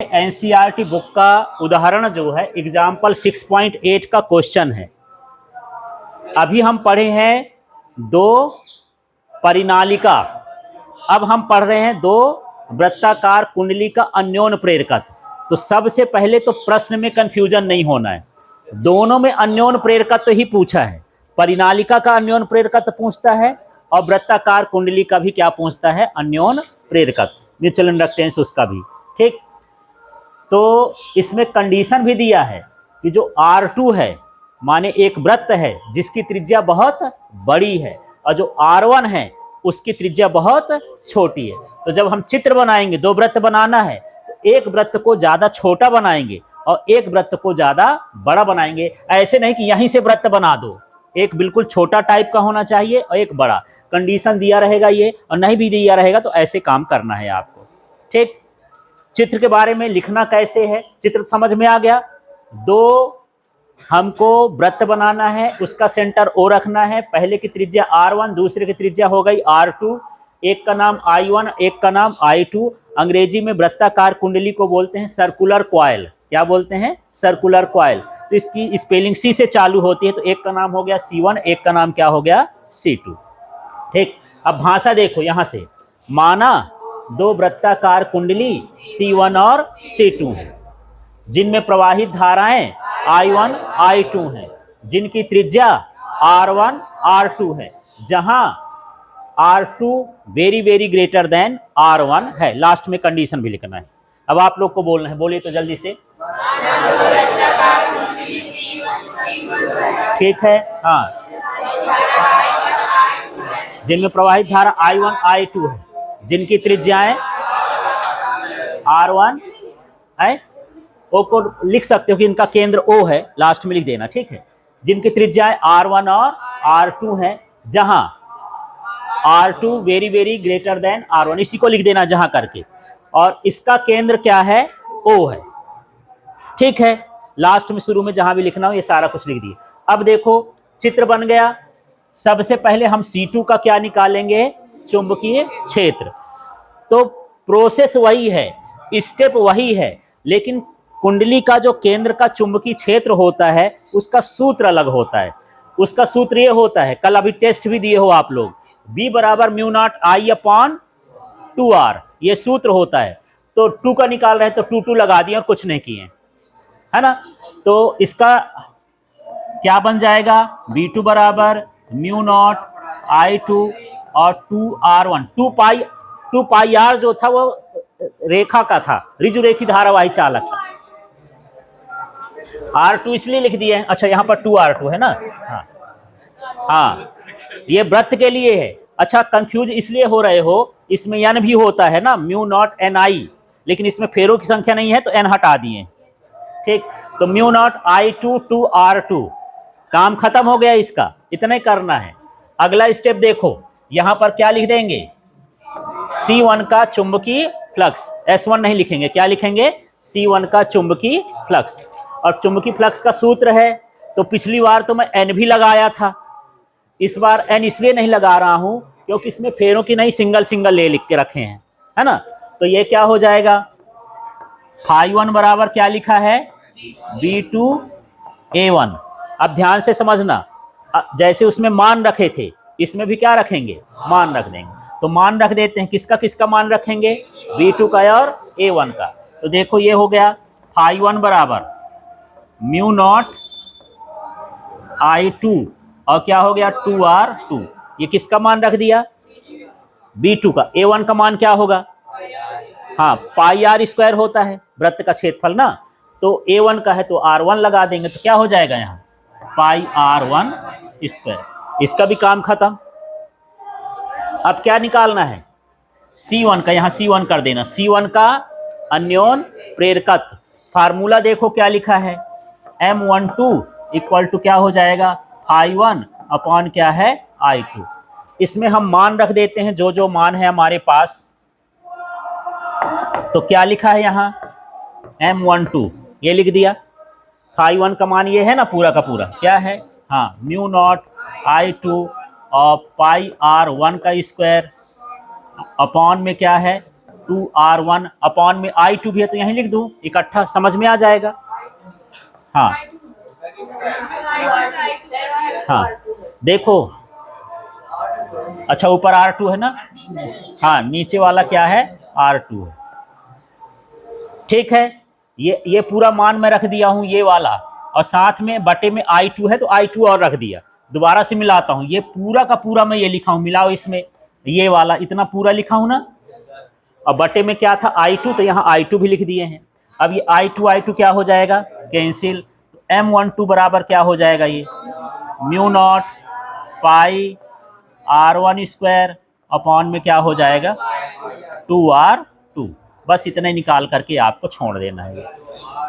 NCERT book का उदाहरण जो है एग्जाम्पल 6.8 का क्वेश्चन है। अभी हम पढ़े हैं दो परिनालिका, अब हम पढ़ रहे हैं दो वृत्ताकार कुंडली का अन्योन्य प्रेरकत्व। तो सबसे पहले तो प्रश्न में कंफ्यूजन नहीं होना है, दोनों में अन्योन्य प्रेरकत्व ही पूछा है। परिनालिका का अन्योन्य प्रेरकत्व पूछता है और वृत्ताकार कुंडली का भी क्या पूछता है, अन्योन्य प्रेरकत्व, म्यूचुअल इंडक्टेंस उसका भी। ठीक, तो इसमें कंडीशन भी दिया है कि जो R2 है माने एक वृत्त है जिसकी त्रिज्या बहुत बड़ी है और जो R1 है उसकी त्रिज्या बहुत छोटी है। तो जब हम चित्र बनाएंगे, दो वृत्त बनाना है तो एक वृत्त को ज़्यादा छोटा बनाएंगे और एक वृत्त को ज़्यादा बड़ा बनाएंगे। ऐसे नहीं कि यहीं से वृत्त बना दो, एक बिल्कुल छोटा टाइप का होना चाहिए और एक बड़ा। कंडीशन दिया रहेगा ये, और नहीं भी दिया रहेगा तो ऐसे काम करना है आपको। ठीक, चित्र के बारे में लिखना कैसे है, चित्र समझ में आ गया। दो हमको वृत्त बनाना है, उसका सेंटर O रखना है। पहले की त्रिज्या R1, दूसरे की त्रिज्या हो गई R2, एक का नाम I1, एक का नाम I2। अंग्रेजी में वृत्ताकार कुंडली को बोलते हैं सर्कुलर कॉइल। क्या बोलते हैं, सर्कुलर कॉइल। तो इसकी स्पेलिंग C से चालू होती है, तो एक का नाम हो गया C1, एक का नाम क्या हो गया C2। ठीक, अब भाषा देखो यहां से, माना दो वृत्ताकार कुंडली C1 और C2 हैं, जिनमें प्रवाहित धाराएं I1 I2 हैं, जिनकी त्रिज्या R1 R2 है, जहां R2 very very greater than R1 है। लास्ट में कंडीशन भी लिखना है। अब आप लोग को बोलना है, बोलिए तो जल्दी से। ठीक है, हाँ, जिनमें प्रवाहित धारा I1 I2 है, जिनकी त्रिज्याएं R1 है, O को लिख सकते हो कि इनका केंद्र O है, लास्ट में लिख देना। ठीक है, जिनकी त्रिज्याएं R1 और R2 है, जहां R2 very very greater than R1, इसी को लिख देना जहां करके, और इसका केंद्र क्या है, O है। ठीक है, लास्ट में शुरू में जहां भी लिखना हो ये सारा कुछ लिख दिए। अब देखो चित्र बन गया। सबसे पहले हम C2 का क्या निकालेंगे, चुंबकीय क्षेत्र। तो प्रोसेस वही है, स्टेप वही है, लेकिन कुंडली का जो केंद्र का चुंबकीय क्षेत्र होता है उसका सूत्र अलग होता है। उसका सूत्र ये होता है, कल अभी टेस्ट भी दिए हो आप लोग, B बराबर μ0I/2R, ये सूत्र होता है। तो 2 का निकाल रहे हैं तो 2 लगा दिए और कुछ नहीं किए, है ना। तो इसका क्या बन जाएगा, B2 बराबर μ0I2 और 2R1। 2 पाई R जो था वो रेखा का था, ऋजुरेखी धारावाही चालक था। R2 इसलिए लिख दिए हैं। अच्छा, यहाँ पर 2R2 है ना। हाँ हाँ, ये वृत्त के लिए है। अच्छा, कंफ्यूज इसलिए हो रहे हो, इसमें n भी होता है ना, μ0NI, लेकिन इसमें फेरों की संख्या नहीं है तो n हटा दिए। ठीक, तो μ0I2 2R2, काम खत्म हो गया इसका, इतना ही करना है। अगला स्टेप देखो, यहां पर क्या लिख देंगे, C1 का चुंबकीय फ्लक्स, S1 नहीं लिखेंगे, क्या लिखेंगे, C1 का चुंबकीय फ्लक्स। और चुंबकीय फ्लक्स का सूत्र है, तो पिछली बार तो मैं N भी लगाया था, इस बार N इसलिए नहीं लगा रहा हूं क्योंकि इसमें फेरों की नहीं, सिंगल सिंगल ले लिख के रखे हैं, है ना। तो ये क्या हो जाएगा, φ1 बराबर क्या लिखा है, B2A1। अब ध्यान से समझना, जैसे उसमें मान रखे थे इसमें भी क्या रखेंगे, मान रख देंगे। तो मान रख देते हैं, किसका किसका मान रखेंगे, B2 का और A1 का। तो देखो ये हो गया φ1 बराबर μ0I2 और क्या हो गया 2R2, ये किसका मान रख दिया, B2 का। A1 का मान क्या होगा, हाँ, πr² होता है वृत्त का क्षेत्रफल ना, तो A1 का है तो R1 लगा देंगे, तो क्या हो जाएगा यहाँ πr1²। इसका भी काम खत्म। अब क्या निकालना है, C1 का, यहाँ C1 कर देना। C1 का अन्योन्य प्रेरकत्व, फार्मूला देखो क्या लिखा है, M12 इक्वल टू क्या हो जाएगा, φ1 अपॉन क्या है I2। इसमें हम मान रख देते हैं, जो जो मान है हमारे पास। तो क्या लिखा है यहाँ, M12 ये लिख दिया, φ1 का मान ये है ना, पूरा का पूरा क्या है, हाँ, μ0I2 और πr1² अपॉन में क्या है 2r1 अपॉन में I2 भी है तो यहीं लिख दूं, इकट्ठा समझ में आ जाएगा। हाँ हाँ देखो, अच्छा ऊपर R2 है ना, हाँ नीचे वाला क्या है, R2 है। ठीक है, ये पूरा मान मैं रख दिया हूं ये वाला, और साथ में बटे में I2 है तो I2 और रख दिया। दोबारा से मिलाता हूं, ये पूरा का पूरा मैं ये लिखा हूं, मिलाओ इसमें, ये वाला इतना पूरा लिखा हूं ना, और बटे में क्या था I2, तो यहाँ I2 भी लिख दिए हैं। अब ये I2 क्या हो जाएगा, कैंसिल, तो M12 बराबर क्या हो जाएगा, ये म्यू नॉट पाई R1 स्क्वायर अपॉन में क्या हो जाएगा 2R2। बस इतने निकाल करके आपको छोड़ देना है।